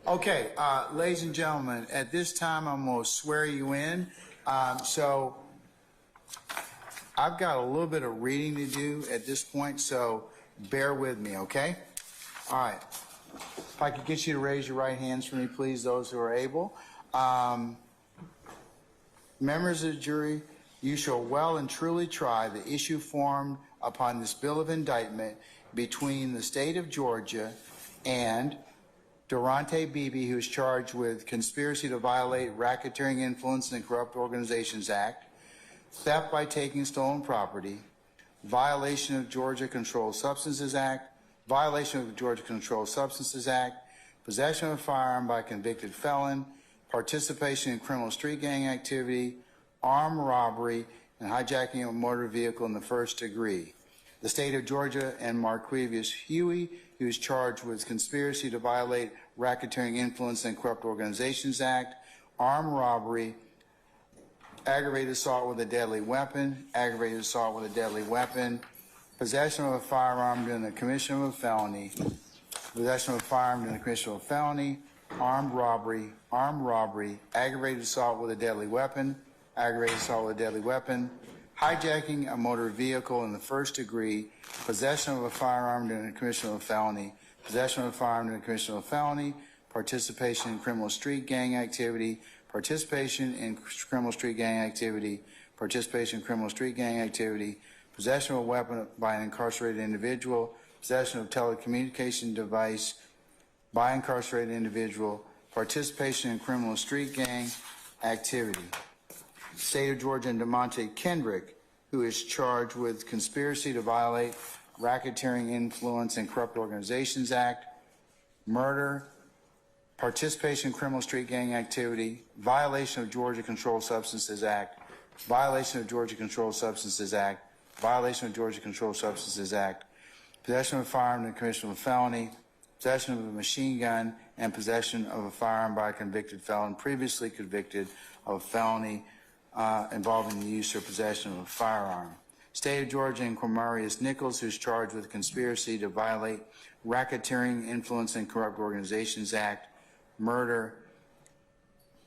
Okay, ladies and gentlemen, at this time I'm going to swear you in. So I've got a little bit of reading to do at this point, so bear with me, okay? All right. If I could get you to raise your right hands for me, please, those who are able. Members of the jury, you shall well and truly try the issue formed upon this bill of indictment between the state of Georgia and Durante Beebe, who is charged with conspiracy to violate Racketeering, Influence, and Corrupt Organizations Act, theft by taking stolen property, violation of Georgia Controlled Substances Act, violation of the Georgia Controlled Substances Act, possession of a firearm by a convicted felon, participation in criminal street gang activity, armed robbery, and hijacking of a motor vehicle in the first degree. The state of Georgia and Marquavius Huey, who is charged with conspiracy to violate Racketeering, Influence, and Corrupt Organizations Act, armed robbery, aggravated assault with a deadly weapon, aggravated assault with a deadly weapon, possession of a firearm during the commission of a felony, possession of a firearm during the commission of a felony, armed robbery, aggravated assault with a deadly weapon, aggravated assault with a deadly weapon, hijacking a motor vehicle in the first degree, possession of a firearm during the commission of a felony, possession of a firearm during the commission of a felony, participation in criminal street gang activity, participation in criminal street gang activity, participation in criminal street gang activity, possession of a weapon by an incarcerated individual, possession of a telecommunication device by an incarcerated individual, participation in criminal street gang activity. State of Georgia and DeMonte Kendrick, who is charged with conspiracy to violate Racketeering, Influence, and Corrupt Organizations Act, murder, participation in criminal street gang activity, violation of Georgia Controlled Substances Act, violation of Georgia Controlled Substances Act, violation of Georgia Controlled Substances Act, possession of a firearm in the commission of a felony, possession of a machine gun, and possession of a firearm by a convicted felon previously convicted of a felony involving the use or possession of a firearm. State of Georgia and Quamarius Nichols, who's charged with conspiracy to violate Racketeering, Influence, and Corrupt Organizations Act, murder,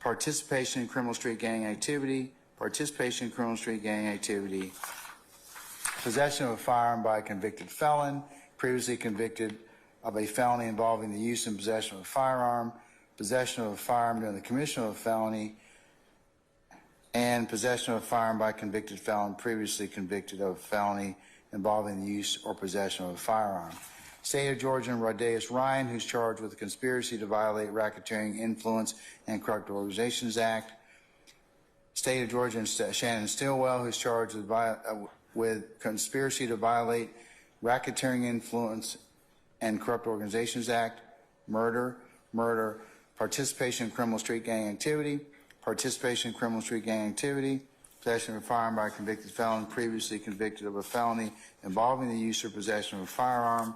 participation in criminal street gang activity, participation in criminal street gang activity, possession of a firearm by a convicted felon, previously convicted of a felony involving the use and possession of a firearm, possession of a firearm during the commission of a felony, and possession of a firearm by a convicted felon previously convicted of a felony involving the use or possession of a firearm. State of Georgia and Rodeus Ryan, who's charged with a conspiracy to violate Racketeering, Influence, and Corrupt Organizations Act. State of Georgia and Shannon Stillwell, who's charged with conspiracy to violate Racketeering, Influence, and Corrupt Organizations Act, murder, participation in criminal street gang activity, participation in criminal street gang activity, possession of a firearm by a convicted felon previously convicted of a felony involving the use or possession of a firearm,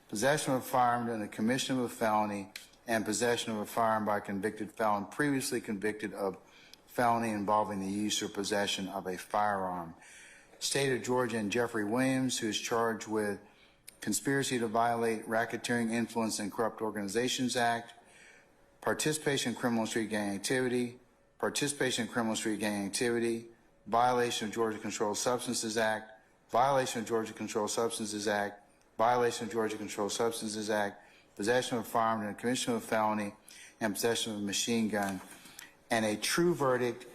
possession of a firearm during the commission of a felony, and possession of a firearm by a convicted felon previously convicted of felony involving the use or possession of a firearm. State of Georgia and Jeffrey Williams, who is charged with conspiracy to violate Racketeering, Influence, and Corrupt Organizations Act, participation in criminal street gang activity, participation in criminal street gang activity, violation of Georgia Controlled Substances Act, violation of Georgia Controlled Substances Act, violation of Georgia Controlled Substances Act, possession of a firearm in the commission of a felony, and possession of a machine gun. And a true verdict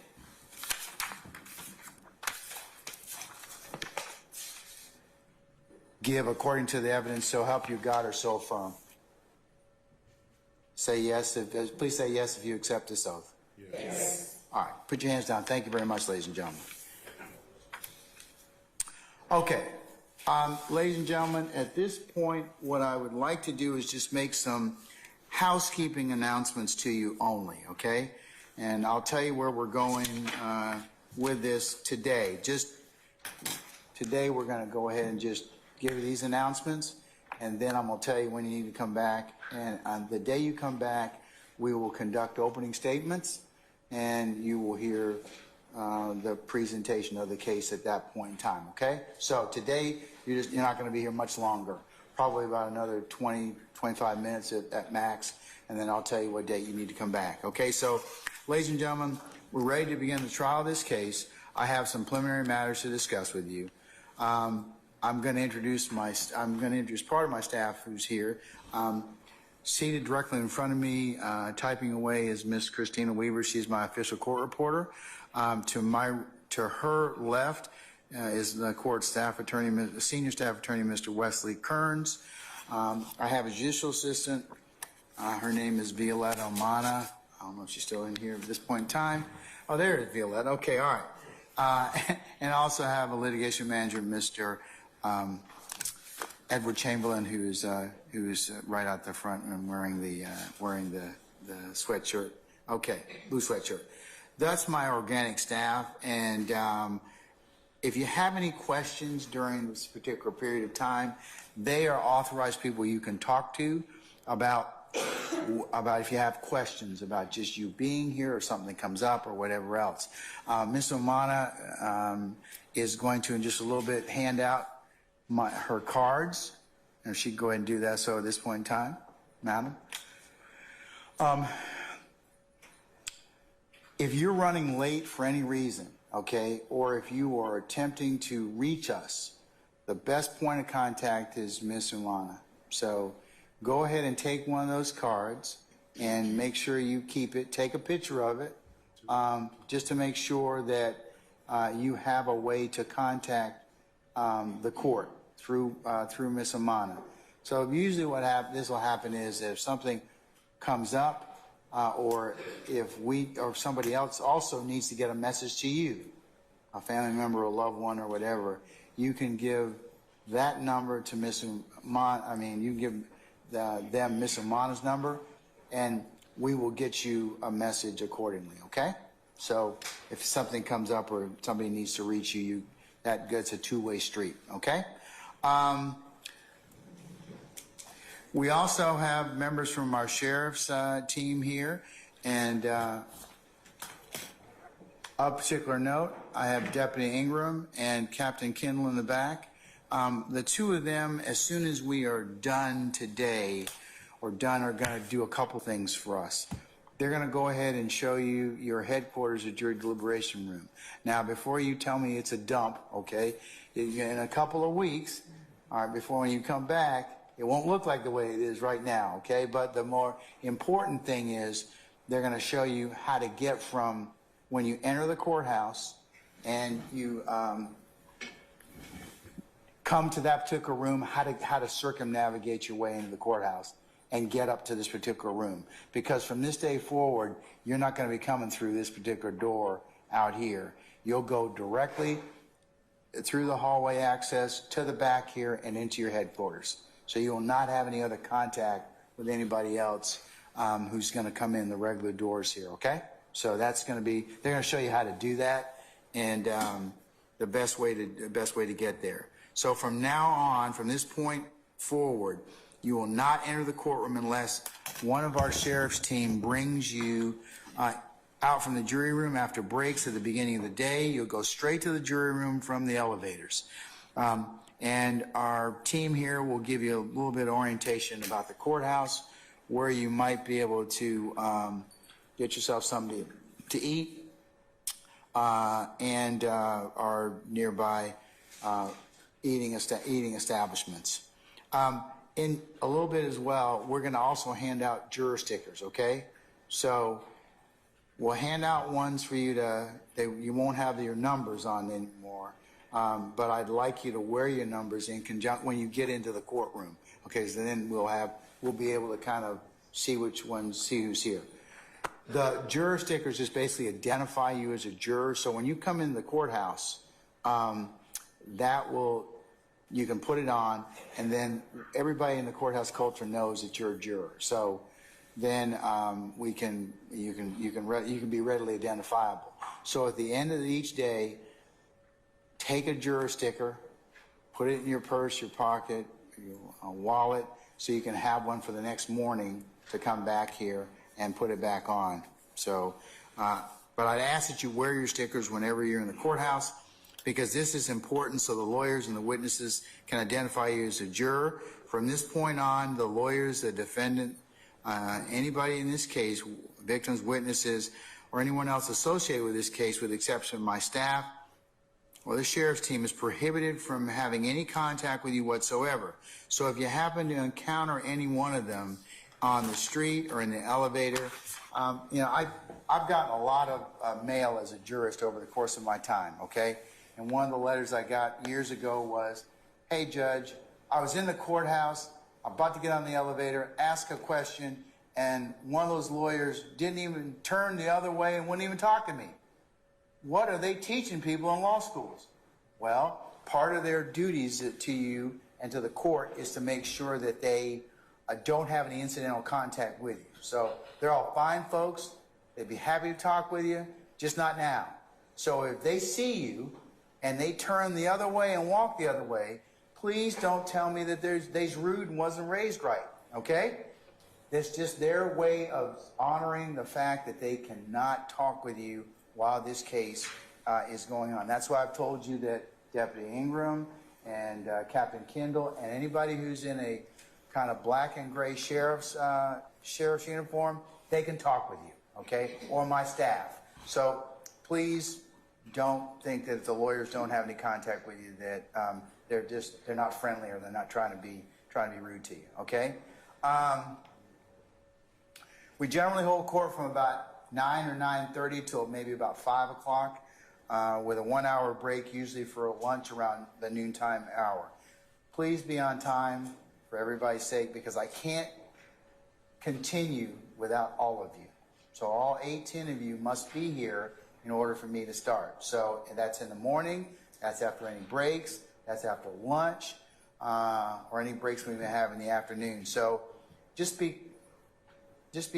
give according to the evidence, so help you God or so affirm. Say yes, please say yes if you accept this oath. Yes. All right, put your hands down. Thank you very much, ladies and gentlemen. Okay, ladies and gentlemen, at this point, what I would like to do is just make some housekeeping announcements to you only, okay? And I'll tell you where we're going with this today. Just today, we're going to go ahead and just give you these announcements, and then I'm going to tell you when you need to come back. And on the day you come back, we will conduct opening statements, and you will hear the presentation of the case at that point in time, okay? So today, you're not going to be here much longer. probably about another 20, 25 minutes at max, and then I'll tell you what date you need to come back. Okay, so ladies and gentlemen, we're ready to begin the trial of this case. I have some preliminary matters to discuss with you. I'm going to introduce part of my staff who's here. Seated directly in front of me, typing away, is Miss Christina Weaver. She's my official court reporter. To her left is the court staff attorney, the senior staff attorney, Mr. Wesley Kearns. I have a judicial assistant. Her name is Violetta Omana. I don't know if she's still in here at this point in time. Oh, there it is, Violetta. Okay, all right. And I also have a litigation manager, Mr. Edward Chamberlain, who's right out the front and wearing the sweatshirt. Okay, blue sweatshirt. That's my organic staff, and if you have any questions during this particular period of time, they are authorized people you can talk to about if you have questions about just you being here or something that comes up or whatever else. Ms. Omana is going to, in just a little bit, hand out her cards, and she'd go ahead and do that. So at this point in time, madam, if you're running late for any reason, okay, or if you are attempting to reach us, the best point of contact is Ms. Omana. So go ahead and take one of those cards and make sure you keep it. Take a picture of it, just to make sure that you have a way to contact the court through Ms. Omana. So usually what this will happen is if something comes up, or if somebody else also needs to get a message to you, a family member, a loved one, or whatever, you can give that number to Ms. Omana. You can give them Ms. Omana's number, and we will get you a message accordingly. Okay? So if something comes up or somebody needs to reach you, that gets a two-way street. Okay? We also have members from our sheriff's team here, and of particular note, I have Deputy Ingram and Captain Kendall in the back. The two of them, as soon as we are done today, are going to do a couple things for us. They're going to go ahead and show you your headquarters at your deliberation room. Now, before you tell me it's a dump, okay, in a couple of weeks, all right, before when you come back, it won't look like the way it is right now, okay? But the more important thing is they're going to show you how to get from when you enter the courthouse and you come to that particular room, how to circumnavigate your way into the courthouse and get up to this particular room. Because from this day forward, you're not going to be coming through this particular door out here. You'll go directly through the hallway access to the back here and into your headquarters. So you will not have any other contact with anybody else who's going to come in the regular doors here, okay? So that's going to be, they're going to show you how to do that and the best way to get there. So from now on, from this point forward, you will not enter the courtroom unless one of our sheriff's team brings you out from the jury room after breaks at the beginning of the day. You'll go straight to the jury room from the elevators. And our team here will give you a little bit of orientation about the courthouse, where you might be able to get yourself something to eat, and our nearby eating establishments. In a little bit as well, we're going to also hand out juror stickers, okay? So we'll hand out ones for you you won't have your numbers on anymore. But I'd like you to wear your numbers in conjunction when you get into the courtroom. Okay, so then we'll be able to kind of see who's here. The juror stickers just basically identify you as a juror. So when you come in the courthouse, you can put it on, and then everybody in the courthouse culture knows that you're a juror. So then you can be readily identifiable. So at the end of each day, take a juror sticker, put it in your purse, your pocket, your wallet, so you can have one for the next morning to come back here and put it back on. So, but I'd ask that you wear your stickers whenever you're in the courthouse. because this is important so the lawyers and the witnesses can identify you as a juror. From this point on, the lawyers, the defendant, anybody in this case, victims, witnesses, or anyone else associated with this case, with the exception of my staff or the sheriff's team, is prohibited from having any contact with you whatsoever. So if you happen to encounter any one of them on the street or in the elevator, you know, I've gotten a lot of mail as a jurist over the course of my time, okay? And one of the letters I got years ago was, hey, Judge, I was in the courthouse, about to get on the elevator, ask a question, and one of those lawyers didn't even turn the other way and wouldn't even talk to me. What are they teaching people in law schools? Well, part of their duties to you and to the court is to make sure that they don't have any incidental contact with you. So they're all fine folks. They'd be happy to talk with you, just not now. So if they see you and they turn the other way and walk the other way, please don't tell me that they's rude and wasn't raised right, okay? That's just their way of honoring the fact that they cannot talk with you while this case is going on. That's why I've told you that Deputy Ingram and Captain Kendall and anybody who's in a kind of black and gray sheriff's uniform, they can talk with you, okay? Or my staff. So please don't think that if the lawyers don't have any contact with you that they're not friendly or they're not trying to be rude to you, okay? We generally hold court from about 9 or 9:30 till maybe about 5 o'clock, with a 1-hour break usually for a lunch around the noontime hour. Please be on time for everybody's sake, because I can't continue without all of you. So all 18 of you must be here in order for me to start. So that's in the morning, that's after any breaks, that's after lunch, or any breaks we may have in the afternoon. So just be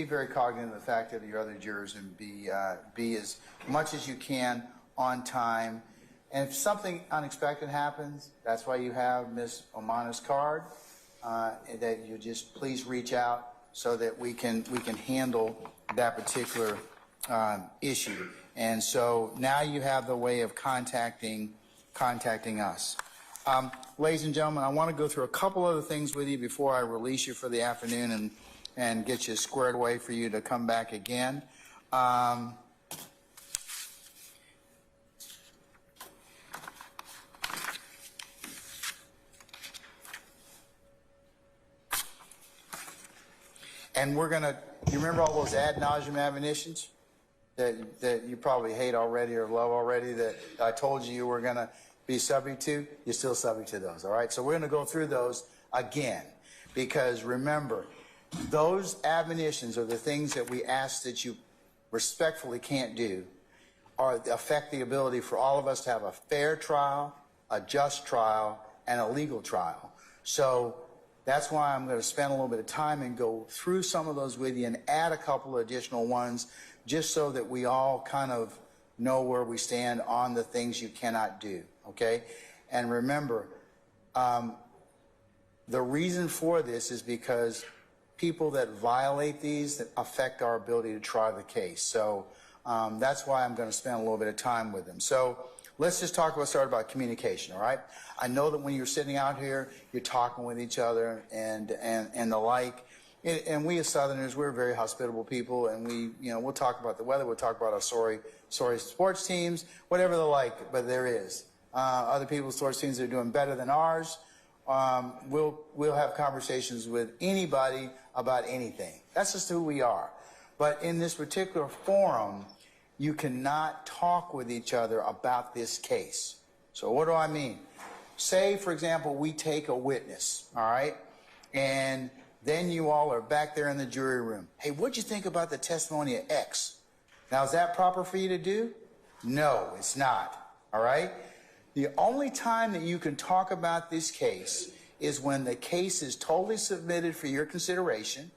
very cognizant of the fact of your other jurors and be as much as you can on time. And if something unexpected happens, that's why you have Ms. Omana's card, that you just please reach out so that we can handle that particular issue. And so now you have the way of contacting us. Ladies and gentlemen, I want to go through a couple other things with you before I release you for the afternoon and get you squared away for you to come back again. And we're going to, you remember all those ad nauseum admonitions that you probably hate already or love already that I told you were going to be subject to? You're still subject to those, all right? So we're going to go through those again, because remember, those admonitions are the things that we ask that you respectfully can't do, or affect the ability for all of us to have a fair trial, a just trial, and a legal trial. So that's why I'm going to spend a little bit of time and go through some of those with you and add a couple of additional ones, just so that we all kind of know where we stand on the things you cannot do, okay? And remember, the reason for this is because people that violate these that affect our ability to try the case. So that's why I'm going to spend a little bit of time with them. So let's just start about communication, all right? I know that when you're sitting out here, you're talking with each other and the like. And we as Southerners, we're very hospitable people, and we'll talk about the weather, we'll talk about our sorry sports teams, whatever the like, but there is. Other people's sports teams that are doing better than ours. We'll have conversations with anybody about anything. That's just who we are. But in this particular forum, you cannot talk with each other about this case. So what do I mean? Say, for example, we take a witness, all right? And then you all are back there in the jury room. Hey, what'd you think about the testimony of X? Now, is that proper for you to do? No, it's not, all right? The only time that you can talk about this case is when the case is totally submitted for your consideration,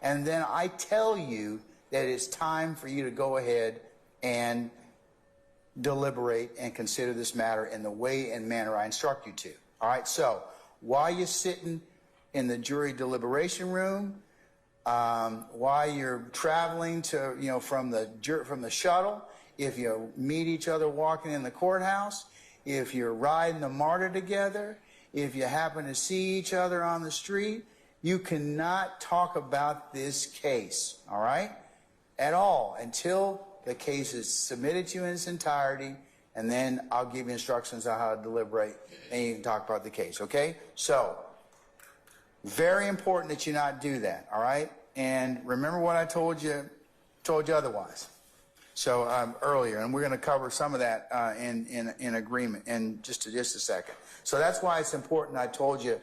and then I tell you that it's time for you to go ahead and deliberate and consider this matter in the way and manner I instruct you to. All right, so while you're sitting in the jury deliberation room, while you're traveling to, from the shuttle, if you meet each other walking in the courthouse, if you're riding the MARTA together, if you happen to see each other on the street, you cannot talk about this case, all right, at all until the case is submitted to you in its entirety, and then I'll give you instructions on how to deliberate, and you can talk about the case, okay? So, very important that you not do that, all right? And remember what I told you otherwise. So earlier, and we're going to cover some of that in agreement in just a second. So that's why it's important. I told you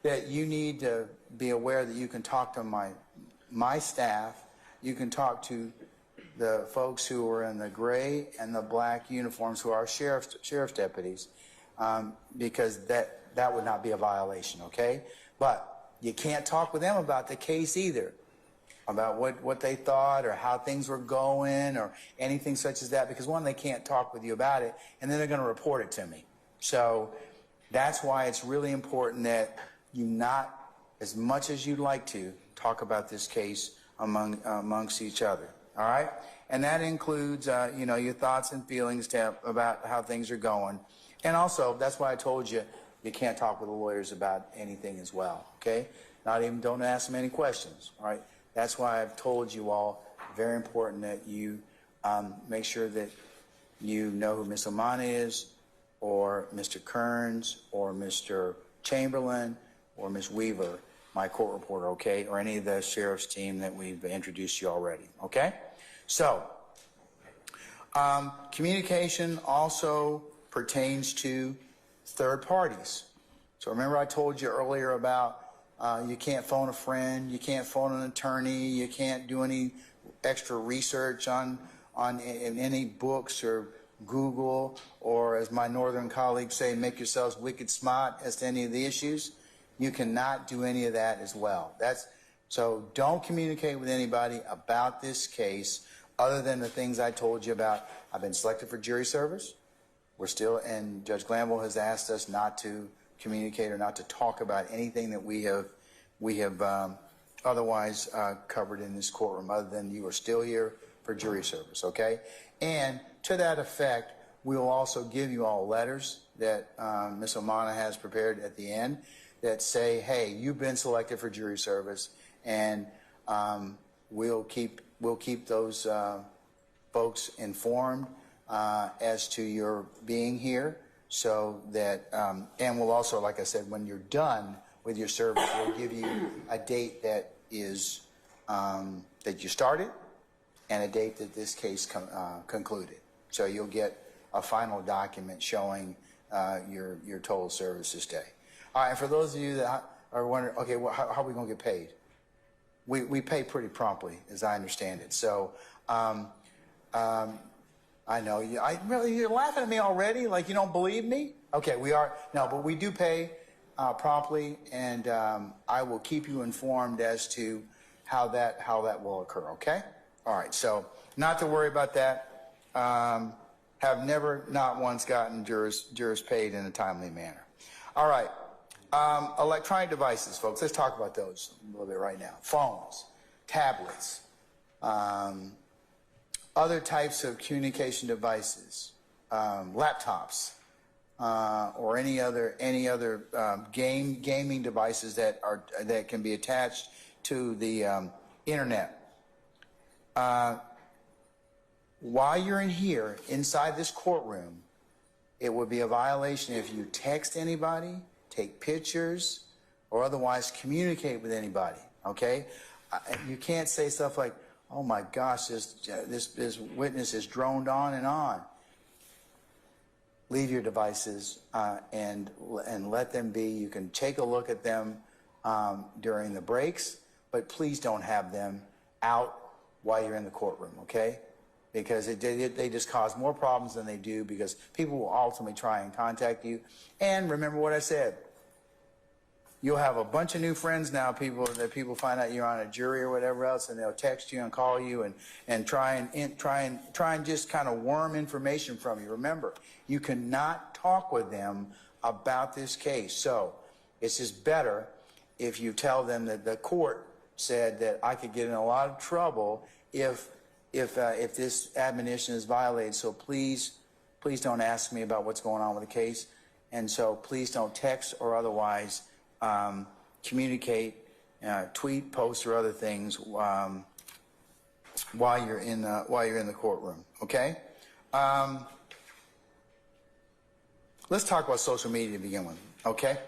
that you need to be aware that you can talk to my staff. You can talk to the folks who are in the gray and the black uniforms, who are sheriff's deputies, because that would not be a violation. Okay, but you can't talk with them about the case either, about what they thought or how things were going or anything such as that, because one, they can't talk with you about it, and then they're going to report it to me. So that's why it's really important that you not, as much as you'd like to, talk about this case amongst each other. All right? And that includes, your thoughts and feelings about how things are going. And also, that's why I told you, you can't talk with the lawyers about anything as well, okay? Don't ask them any questions, all right? That's why I've told you all, very important that you make sure that you know who Ms. Amana is, or Mr. Kearns, or Mr. Chamberlain, or Ms. Weaver, my court reporter, okay? Or any of the sheriff's team that we've introduced you already, okay? So, communication also pertains to third parties. So remember I told you earlier about you can't phone a friend, you can't phone an attorney, you can't do any extra research on in any books or Google, or as my northern colleagues say, make yourselves wicked smart as to any of the issues. You cannot do any of that as well. So don't communicate with anybody about this case other than the things I told you about. I've been selected for jury service. And Judge Glanville has asked us not to communicate or not to talk about anything that we have otherwise covered in this courtroom, other than you are still here for jury service, okay? And to that effect, we will also give you all letters that Ms. Amana has prepared at the end that say, hey, you've been selected for jury service, and we'll keep those folks informed as to your being here, so that, and we'll also, like I said, when you're done with your service, we'll give you a date that is, that you started, and a date that this case concluded. So you'll get a final document showing your total service this day. All right, and for those of you that are wondering, okay, well, how are we going to get paid? We pay pretty promptly, as I understand it. So, I know you're laughing at me already, like you don't believe me. Okay, we are no, but we do pay promptly, and I will keep you informed as to how that will occur. Okay, all right. So not to worry about that. Have never, not once, gotten jurors paid in a timely manner. All right. Electronic devices, folks. Let's talk about those a little bit right now. Phones, tablets. Other types of communication devices, laptops, or any other gaming devices that can be attached to the internet. While you're in here, inside this courtroom, it would be a violation if you text anybody, take pictures, or otherwise communicate with anybody. Okay, you can't say stuff like, oh my gosh, this witness is droned on and on. Leave your devices and let them be. You can take a look at them during the breaks, but please don't have them out while you're in the courtroom, okay? Because they just cause more problems than they do, because people will ultimately try and contact you. And remember what I said. You'll have a bunch of new friends now, people find out you're on a jury or whatever else, and they'll text you and call you and try and just kind of worm information from you. Remember, you cannot talk with them about this case. So it's just better if you tell them that the court said that I could get in a lot of trouble if this admonition is violated. So please Please don't ask me about what's going on with the case. And so please don't text or otherwise communicate, tweet, post, or other things while you're in the courtroom. Okay. Let's talk about social media to begin with. Okay.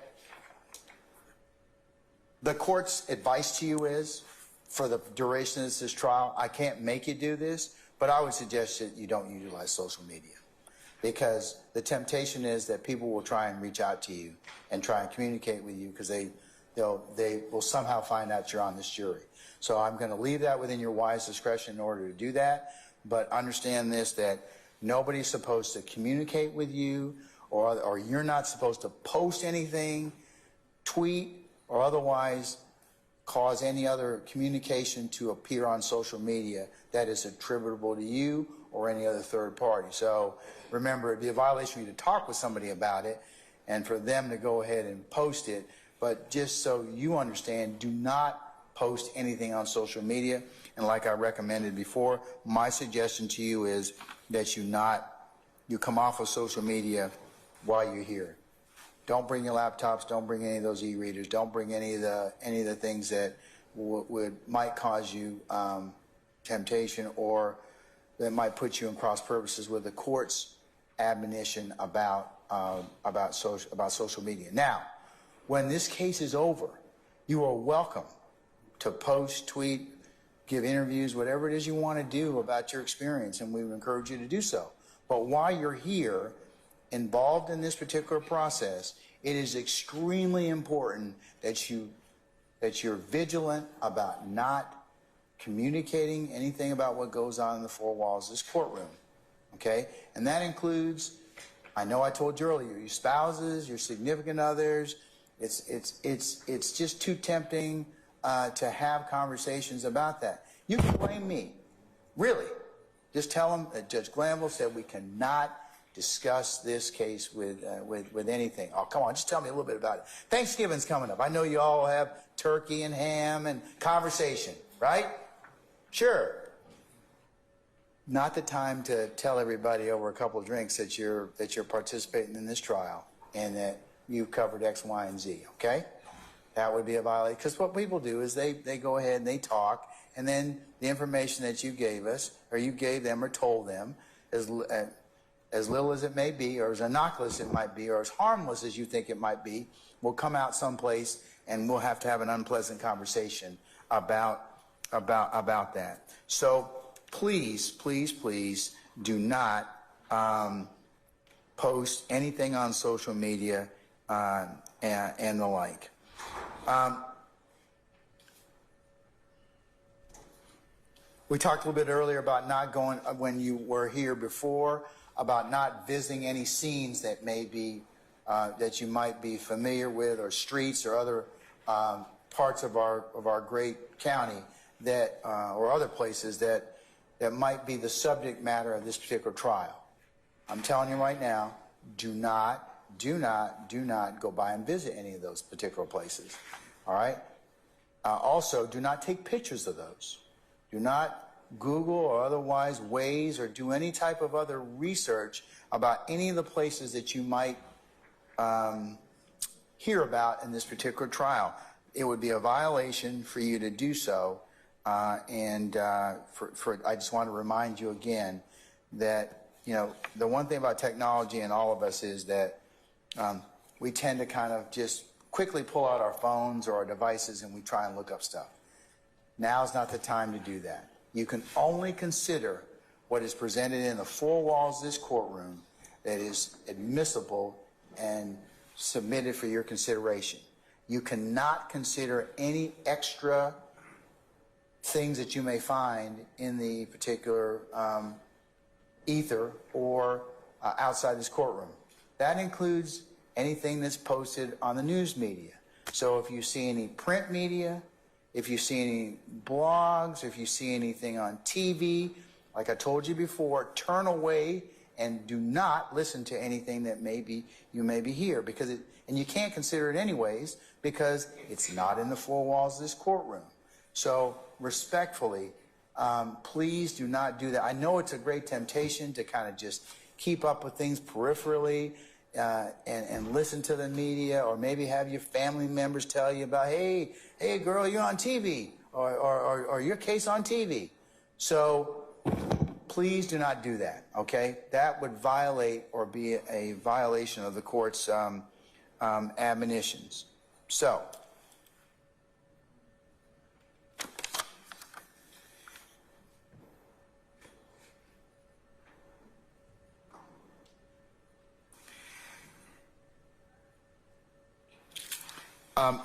The court's advice to you is, for the duration of this trial, I can't make you do this, but I would suggest that you don't utilize social media, because the temptation is that people will try and reach out to you and try and communicate with you because they will somehow find out you're on this jury. So I'm going to leave that within your wise discretion in order to do that, but understand this, that nobody's supposed to communicate with you, or you're not supposed to post anything, tweet, or otherwise cause any other communication to appear on social media that is attributable to you or any other third party. So remember, it'd be a violation for you to talk with somebody about it and for them to go ahead and post it. But just so you understand, do not post anything on social media. And like I recommended before, my suggestion to you is that you come off of social media while you're here. Don't bring your laptops. Don't bring any of those e-readers. Don't bring any of the things that might cause you temptation, or that might put you in cross purposes with the court's admonition about social media. Now, when this case is over, you are welcome to post, tweet, give interviews, whatever it is you want to do about your experience, and we would encourage you to do so. But while you're here, involved in this particular process, it is extremely important that you're vigilant about not communicating anything about what goes on in the four walls of this courtroom. Okay? And that includes, I know I told you earlier, your spouses, your significant others. It's just too tempting to have conversations about that. You can blame me. Really. Just tell them that Judge Glanville said we cannot discuss this case with anything. Oh, come on, just tell me a little bit about it. Thanksgiving's coming up. I know you all have turkey and ham and conversation, right? Sure. Not the time to tell everybody over a couple of drinks that you're participating in this trial and that you've covered X, Y, and Z, okay? That would be a violation, because what people do is they go ahead and they talk, and then the information that you gave us, or you gave them or told them, as little as it may be, or as innocuous it might be, or as harmless as you think it might be, will come out someplace, and we'll have to have an unpleasant conversation about that. So please, please, please do not post anything on social media and the like. We talked a little bit earlier about not going, when you were here before, about not visiting any scenes that may be that you might be familiar with, or streets or other parts of our great county that or other places that might be the subject matter of this particular trial. I'm telling you right now, do not go by and visit any of those particular places. All right. Also, do not take pictures of those. Do not Google or otherwise Waze or do any type of other research about any of the places that you might hear about in this particular trial. It would be a violation for you to do so. I just want to remind you again that, you know, the one thing about technology and all of us is that we tend to kind of just quickly pull out our phones or our devices and we try and look up stuff. Now's not the time to do that. You can only consider what is presented in the four walls of this courtroom that is admissible and submitted for your consideration. You cannot consider any extra things that you may find in the particular ether or outside this courtroom. That includes anything that's posted on the news media. So if you see any print media, if you see any blogs, if you see anything on TV, like I told you before, turn away and do not listen to anything that you may be here, because and you can't consider it anyways because it's not in the four walls of this courtroom. So respectfully, please do not do that. I know it's a great temptation to kind of just keep up with things peripherally and listen to the media, or maybe have your family members tell you about, hey girl, you're on TV, or your case on TV. So please do not do that, okay? That would violate or be a violation of the court's admonitions. So,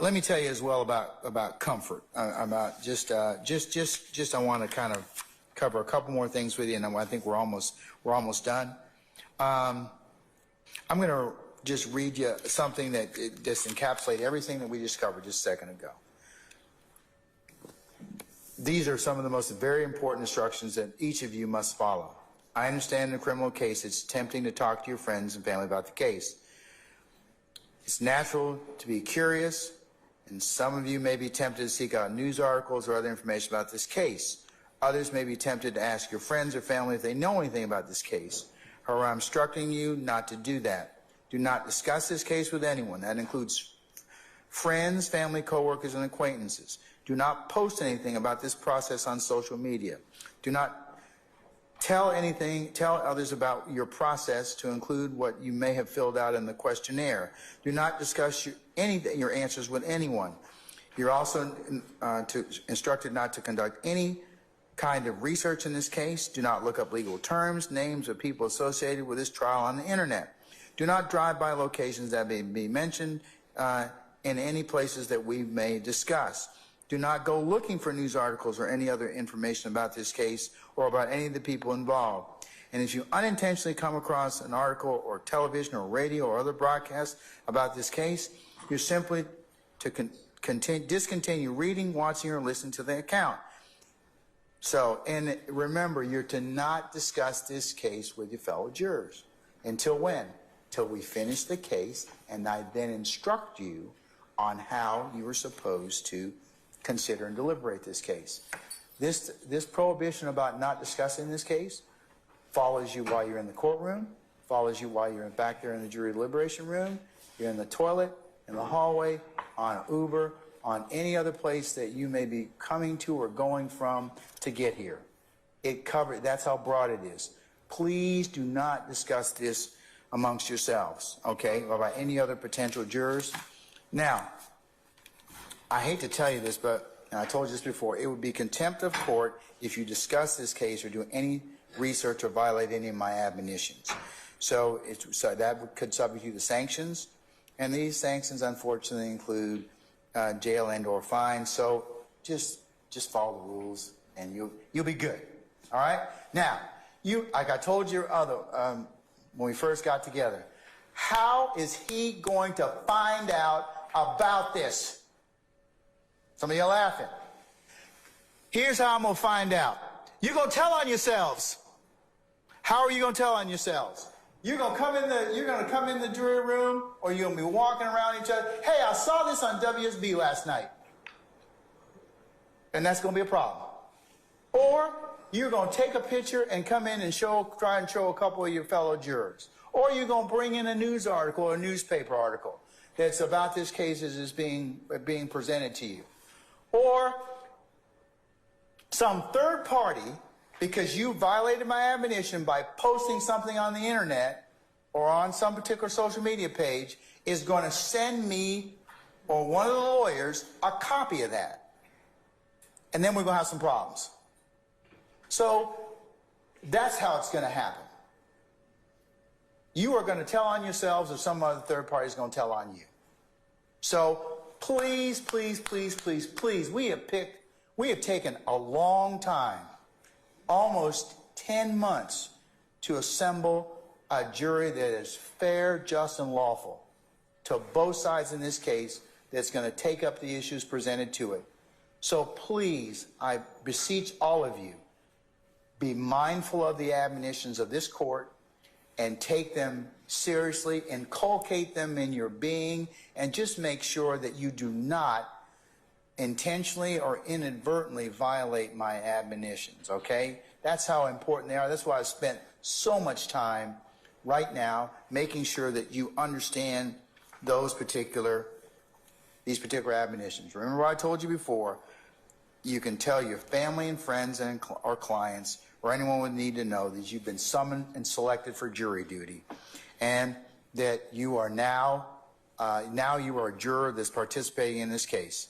let me tell you as well about comfort. About just I want to kind of cover a couple more things with you, and I think we're almost done. I'm going to just read you something that just encapsulates everything that we just covered just a second ago. These are some of the most very important instructions that each of you must follow. I understand in a criminal case it's tempting to talk to your friends and family about the case. It's natural to be curious, and some of you may be tempted to seek out news articles or other information about this case. Others may be tempted to ask your friends or family if they know anything about this case. However, I'm instructing you not to do that. Do not discuss this case with anyone. That includes friends, family, coworkers, and acquaintances. Do not post anything about this process on social media. Do not tell others about your process, to include what you may have filled out in the questionnaire. Do not discuss your answers with anyone. You're also instructed not to conduct any kind of research in this case. Do not look up legal terms, names of people associated with this trial on the internet. Do not drive by locations that may be mentioned in any places that we may discuss. Do not go looking for news articles or any other information about this case or about any of the people involved. And if you unintentionally come across an article or television or radio or other broadcast about this case, you're simply to discontinue reading, watching, or listening to the account. So, and remember, you're to not discuss this case with your fellow jurors. Until when? Till we finish the case, and I then instruct you on how you are supposed to consider and deliberate this case. This prohibition about not discussing this case follows you while you're in the courtroom, follows you while you're back there in the jury deliberation room, you're in the toilet, in the hallway, on Uber, on any other place that you may be coming to or going from to get here. That's how broad it is. Please do not discuss this amongst yourselves, okay, or by any other potential jurors. Now, I hate to tell you this, but I told you this before, it would be contempt of court if you discuss this case or do any research or violate any of my admonitions. So that could subject you to sanctions, and these sanctions unfortunately include jail and or fine. So just follow the rules and you'll be good. All right? Now, like I told you when we first got together, how is he going to find out about this? Some of you are laughing. Here's how I'm going to find out. You're going to tell on yourselves. How are you going to tell on yourselves? You're going to come in the jury room, or you're going to be walking around each other. Hey, I saw this on WSB last night. And that's going to be a problem. Or you're going to take a picture and come in and try and show a couple of your fellow jurors. Or you're going to bring in a news article or a newspaper article that's about this case as is being presented to you. Or some third party, because you violated my admonition by posting something on the internet or on some particular social media page, is going to send me or one of the lawyers a copy of that. And then we're going to have some problems. So that's how it's going to happen. You are going to tell on yourselves, or some other third party is going to tell on you. So please, please, please, please, please, we have taken a long time, almost 10 months, to assemble a jury that is fair, just, and lawful to both sides in this case, that's going to take up the issues presented to it. So please, I beseech all of you, be mindful of the admonitions of this court and take them seriously, inculcate them in your being, and just make sure that you do not intentionally or inadvertently violate my admonitions, okay? That's how important they are. That's why I've spent so much time right now, making sure that you understand these particular admonitions. Remember what I told you before. You can tell your family and friends and or clients or anyone would need to know that you've been summoned and selected for jury duty, and that you are now you are a juror that's participating in this case.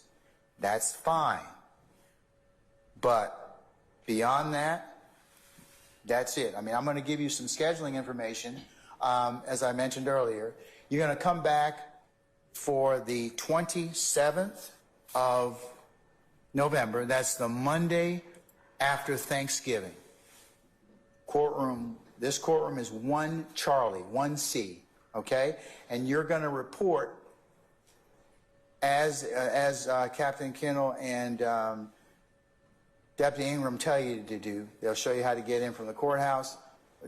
That's fine. But beyond that, that's it. I mean, I'm going to give you some scheduling information. As I mentioned earlier, you're going to come back for the 27th of November. That's the Monday after Thanksgiving. This courtroom is 1 Charlie, 1C, okay? And you're going to report as Captain Kendall and Deputy Ingram tell you to do. They'll show you how to get in from the courthouse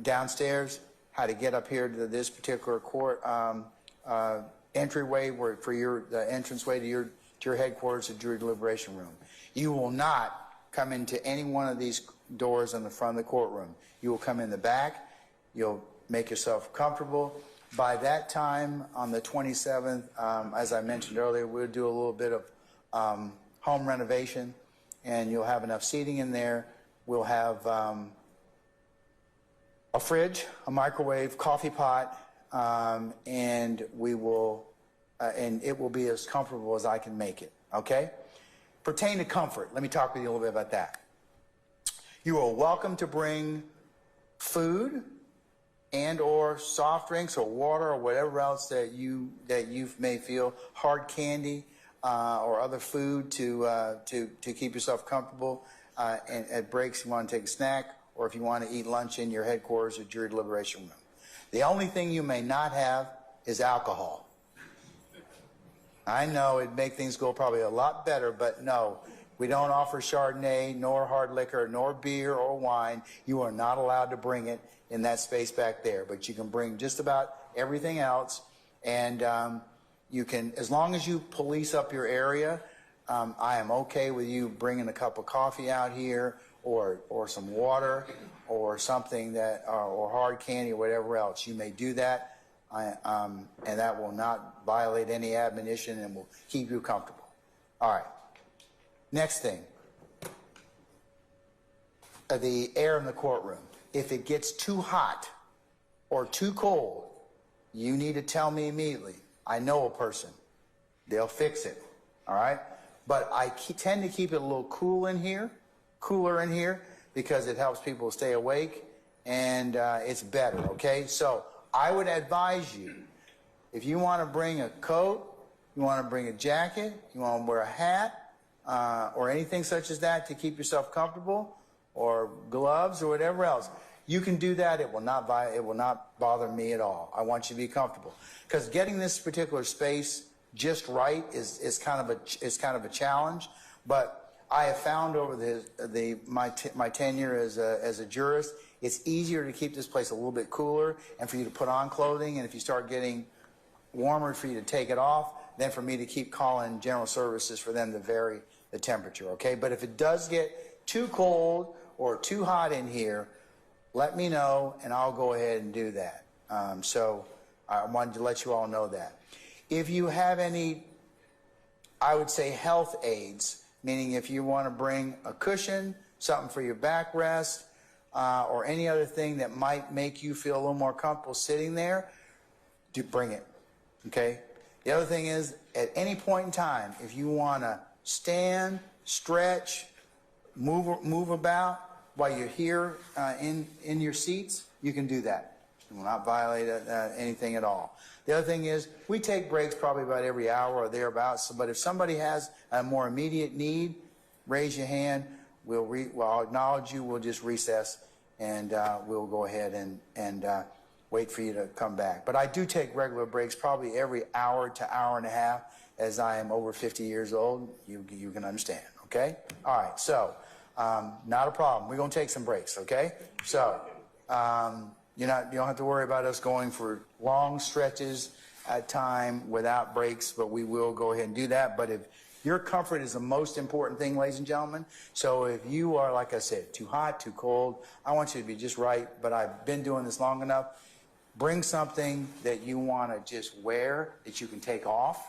downstairs, how to get up here to this particular court entryway the entranceway to your headquarters, the jury deliberation room. You will not come into any one of these doors in the front of the courtroom. You will come in the back. You'll make yourself comfortable. By that time, on the 27th, as I mentioned earlier, we'll do a little bit of home renovation, and you'll have enough seating in there. We'll have a fridge, a microwave, coffee pot, and we will, and it will be as comfortable as I can make it. Okay? Pertaining to comfort, let me talk with you a little bit about that. You are welcome to bring food and or soft drinks or water or whatever else that you may feel, hard candy or other food to keep yourself comfortable. And at breaks, you want to take a snack, or if you want to eat lunch in your headquarters or jury deliberation room. The only thing you may not have is alcohol. I know it'd make things go probably a lot better, but no, we don't offer Chardonnay, nor hard liquor, nor beer or wine. You are not allowed to bring it in that space back there, but you can bring just about everything else, and you can, as long as you police up your area, I am okay with you bringing a cup of coffee out here, or some water, or something that, or hard candy, or whatever else. You may do that. And that will not violate any admonition and will keep you comfortable. All right. Next thing, the air in the courtroom. If it gets too hot or too cold, you need to tell me immediately. I know a person. They'll fix it. All right? But I tend to keep it a little cooler in here, because it helps people stay awake, and it's better, okay? So I would advise you, if you want to bring a coat, you want to bring a jacket, you want to wear a hat, or anything such as that to keep yourself comfortable, or gloves or whatever else, you can do that. It will not bother me at all. I want you to be comfortable, because getting this particular space just right is kind of a challenge. But I have found over my tenure as a jurist, it's easier to keep this place a little bit cooler and for you to put on clothing, and if you start getting warmer, for you to take it off, than for me to keep calling general services for them to vary the temperature, okay? But if it does get too cold or too hot in here, let me know and I'll go ahead and do that. So I wanted to let you all know that. If you have any, I would say, health aids, meaning if you want to bring a cushion, something for your backrest, or any other thing that might make you feel a little more comfortable sitting there, do bring it, okay? The other thing is, at any point in time, if you want to stand, stretch, move about while you're here in your seats, you can do that. It will not violate anything at all. The other thing is, we take breaks probably about every hour or thereabouts, but if somebody has a more immediate need, raise your hand. I'll acknowledge you. We'll just recess, and we'll go ahead and wait for you to come back. But I do take regular breaks probably every hour to hour and a half, as I am over 50 years old. You can understand, okay? All right, so not a problem. We're going to take some breaks, okay? So you don't have to worry about us going for long stretches at time without breaks, but we will go ahead and do that. But if your comfort is the most important thing, ladies and gentlemen, so if you are, like I said, too hot, too cold, I want you to be just right, but I've been doing this long enough. bring something that you want to just wear that you can take off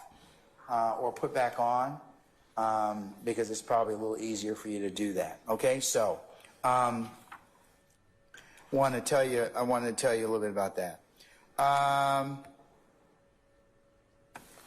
or put back on, because it's probably a little easier for you to do that. Okay, so I want to tell you a little bit about that.